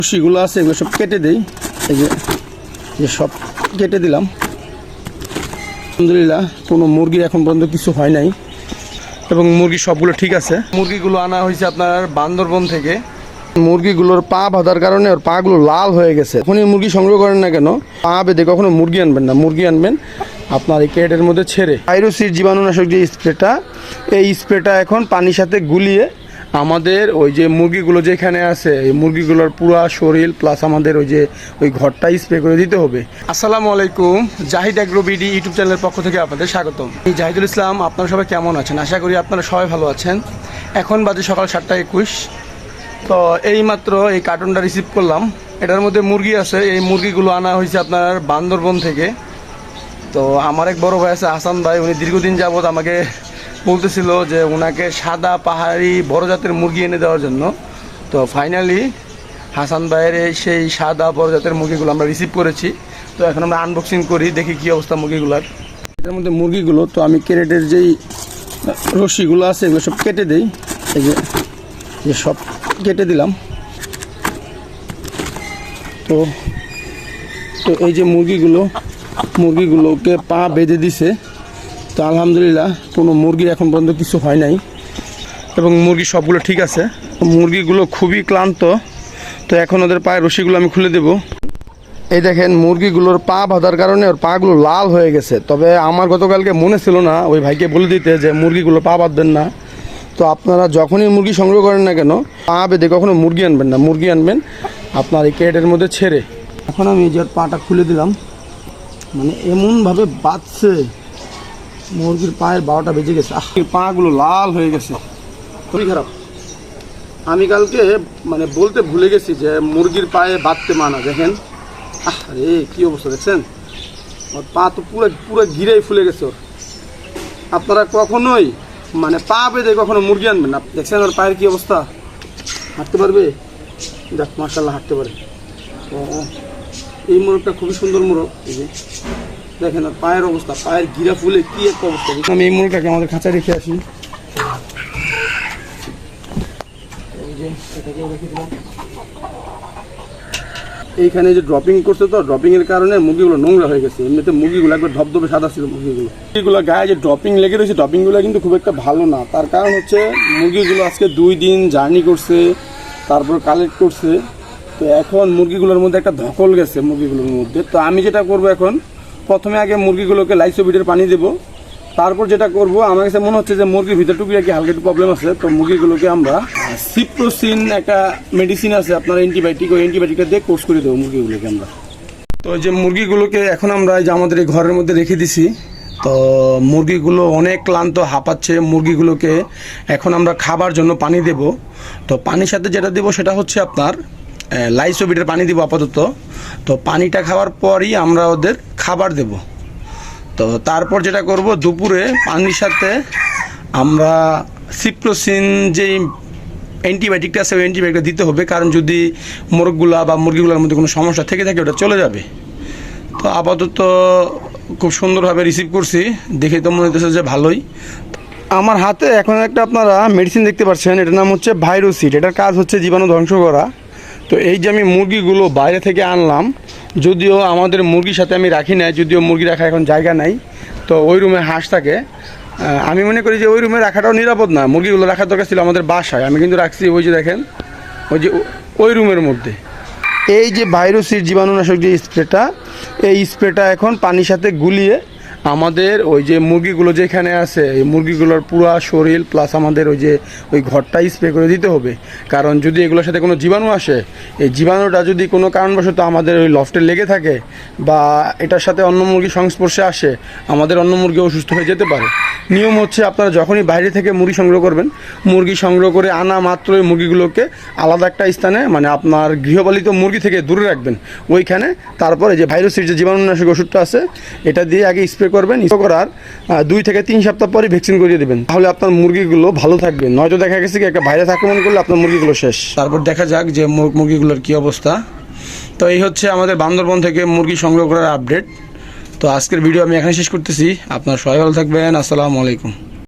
রশিগুলো আছে এগুলো সব কেটে দেই। এই যে সব কেটে দিলাম। আলহামদুলিল্লাহ কোনো মুরগির এখন পর্যন্ত কিছু হয় নাই এবং মুরগি সবগুলো ঠিক আছে। মুরগিগুলো আনা হয়েছে আপনার বান্দরবন থেকে। মুরগিগুলোর পা বাঁধার কারণে ওর পাগুলো লাল হয়ে গেছে। যখনই মুরগি সংগ্রহ করেন না কেন, পা বেঁধে কখনো মুরগি আনবেন না। মুরগি আনবেন আপনার এই ক্যারেটের মধ্যে ছেড়ে। ভাইরোসিড জীবাণুনাশক যে স্প্রেটা, এই স্প্রেটা এখন পানির সাথে গুলিয়ে আমাদের ওই যে মুরগিগুলো যেখানে আছে এই মুরগিগুলোর পুরা শরীর প্লাস আমাদের ওই ঘরটাই স্প্রে করে দিতে হবে। আসসালামু আলাইকুম, জাহিদ এগ্রো বিডি ইউটিউব চ্যানেলের পক্ষ থেকে আপনাদের স্বাগতম। এই জাহিদুল ইসলাম। আপনারা সবাই কেমন আছেন? আশা করি আপনারা সবাই ভালো আছেন। এখন বাজে সকাল 7:21। তো এইমাত্র এই কার্টুনটা রিসিভ করলাম। এটার মধ্যে মুরগি আছে। এই মুরগিগুলো আনা হয়েছে আপনার বান্দরবন থেকে। তো আমার এক বড় ভাই আছে হাসান ভাই, উনি দীর্ঘদিন যাবৎ আমাকে বলতেছিল যে ওনাকে সাদা পাহাড়ি বড় জাতের মুরগি এনে দেওয়ার জন্য। তো ফাইনালি হাসান ভাইয়ের সেই সাদা বড় জাতের মুরগিগুলো আমরা রিসিভ করেছি। তো এখন আমরা আনবক্সিং করি, দেখি কী অবস্থা মুরগিগুলোর। এটার মধ্যে মুরগিগুলো তো আমি ক্যারেটের যেই রশিগুলো আছে এগুলো সব কেটে দিই। এই যে সব কেটে দিলাম। তো এই যে মুরগিগুলোকে পা বেঁধে দিছে। তো আলহামদুলিল্লাহ কোনো মুরগির এখন পর্যন্ত কিছু হয় নাই এবং মুরগি সবগুলো ঠিক আছে। মুরগিগুলো খুবই ক্লান্ত। তো এখন ওদের পায়ের রশিগুলো আমি খুলে দেব। এই দেখেন মুরগিগুলোর পা বাঁধার কারণে ওর পাগুলো লাল হয়ে গেছে। তবে আমার গতকালকে মনে ছিল না ওই ভাইকে বলে দিতে যে মুরগিগুলো পা বাঁধবেন না। তো আপনারা যখনই মুরগি সংগ্রহ করেন না কেন, পা বেঁধে কখনো মুরগি আনবেন না। মুরগি আনবেন আপনার এই ক্যারেটের মধ্যে ছেড়ে। এখন আমি এই যে পাটা খুলে দিলাম। মানে এমনভাবে বাঁধছে, মুরগির পায়ের 12টা বেজে গেছে। পাগুলো লাল হয়ে গেছে, খুবই খারাপ। আমি কালকে মানে বলতে ভুলে গেছি যে মুরগির পায়ে বাঁধতে মানা। দেখেন আরে কি অবস্থা দেখছেন, ওর পা তো পুরো ঘিরেই ফুলে গেছে ওর। আপনারা কখনোই মানে পা বেঁধে কখনো মুরগি আনবেন না। দেখছেন ওর পায়ের কি অবস্থা, হাঁটতে পারবে? দেখ মাশাআল্লাহ হাঁটতে পারে। এই মোরগটা খুবই সুন্দর মোরগ। এই যে দেখেন আর পায়ের অবস্থা, পায়ের গিরা ফুলে কি একটা অবস্থা। আমি এই মুরগটাকে আমাদের খাঁচা রেখে আসি। এই যে এটাকেও রেখে দিলাম। এইখানে যে ড্রপিং করছে, তো ড্রপিং এর কারণে মুরগিগুলো নোংরা হয়ে গেছে। এমনিতে মুরগিগুলো একবার ধবধবে সাদা ছিল। মুরগিগুলো গায়ে যে ড্রপিং লেগে রয়েছে, ড্রপিংগুলো কিন্তু খুব একটা ভালো না। তার কারণ হচ্ছে মুরগিগুলো আজকে 2 দিন জার্নি করছে, তারপর কালেক্ট করছে। তো এখন মুরগিগুলোর মধ্যে একটা ধকল গেছে মুরগিগুলোর মধ্যে। তো আমি যেটা করব এখন, প্রথমে আগে মুরগিগুলোকে লাইসোবিটের পানি দেবো। তারপর যেটা করব, আমার কাছে মনে হচ্ছে যে মুরগির ভিতরে টুকি আর কি হালকা একটু প্রবলেম আছে। তো মুরগিগুলোকে আমরা সিপ্রোসিন একটা মেডিসিন আছে আপনার অ্যান্টিবায়োটিক, ওই অ্যান্টিবায়োটিকটা দিয়ে কোর্স করে দেবো মুরগিগুলোকে আমরা। তো যে মুরগিগুলোকে এখন আমরা যে আমাদের এই ঘরের মধ্যে রেখে দিছি। তো মুরগিগুলো অনেক ক্লান্ত, হাঁপাচ্ছে। মুরগিগুলোকে এখন আমরা খাবার জন্য পানি দেব। তো পানির সাথে যেটা দেবো সেটা হচ্ছে আপনার লাইসোবিটের পানি দিব আপাতত। তো পানিটা খাওয়ার পরই আমরা ওদের খাবার দেব। তো তারপর যেটা করব, দুপুরে পানির সাথে আমরা সিপ্রোসিন যেই অ্যান্টিবায়োটিকটা আছে ওই অ্যান্টিবায়োটিকটা দিতে হবে। কারণ যদি মোরগগুলা বা মুরগিগুলোর মধ্যে কোনো সমস্যা থেকে থাকে ওটা চলে যাবে। তো আপাতত খুব সুন্দরভাবে রিসিভ করছি, দেখে তো মনে হচ্ছে যে ভালোই। আমার হাতে এখন একটা আপনারা মেডিসিন দেখতে পাচ্ছেন, এটার নাম হচ্ছে ভাইরোসিড। এটার কাজ হচ্ছে জীবাণু ধ্বংস করা। তো এই যে আমি মুরগিগুলো বাইরে থেকে আনলাম, যদিও আমাদের মুরগির সাথে আমি রাখি নাই, যদিও মুরগি রাখা এখন জায়গা নাই। তো ওই রুমে হাঁস থাকে। আমি মনে করি যে ওই রুমে রাখাটাও নিরাপদ না। মুরগিগুলো রাখার দরকার ছিল আমাদের বাসায়। আমি কিন্তু রাখছি ওই যে দেখেন ওই রুমের মধ্যে। এই যে ভাইরোসিড জীবাণুনাশক যে স্প্রেটা, এই স্প্রেটা এখন পানির সাথে গুলিয়ে আমাদের ওই যে মুরগিগুলো যেখানে আছে এই মুরগিগুলোর পুরা শরীর প্লাস আমাদের ওই ঘরটাই স্প্রে করে দিতে হবে। কারণ যদি এগুলোর সাথে কোনো জীবাণু আসে, এই জীবাণুটা যদি কোনো কারণবশত আমাদের ওই লফটে লেগে থাকে বা এটার সাথে অন্য মুরগির সংস্পর্শে আসে, আমাদের অন্য মুরগি অসুস্থ হয়ে যেতে পারে। নিয়ম হচ্ছে আপনারা যখনই বাইরে থেকে মুরগি সংগ্রহ করবেন, মুরগি সংগ্রহ করে আনা মাত্রই মুরগিগুলোকে আলাদা একটা স্থানে, মানে আপনার গৃহপালিত মুরগি থেকে দূরে রাখবেন ওইখানে। তারপরে যে ভাইরাসের যে জীবাণুনাশক ওষুধটা আছে এটা দিয়ে আগে স্প্রে করবেন। স্প্রে করার 2 থেকে 3 সপ্তাহ পরে ভ্যাকসিন করিয়ে দেবেন। তাহলে আপনার মুরগিগুলো ভালো থাকবে। নয়তো দেখা গেছে কি একটা ভাইরাস আক্রমণ করলে আপনার মুরগিগুলো শেষ। তারপর দেখা যাক যে মুরগিগুলোর কী অবস্থা। তো এই হচ্ছে আমাদের বান্দরবন থেকে মুরগি সংগ্রহ করার আপডেট। তো আজকের ভিডিও আমি এখানে শেষ করতেছি। আপনারা সবাই ভালো থাকবেন। আসসালামু আলাইকুম।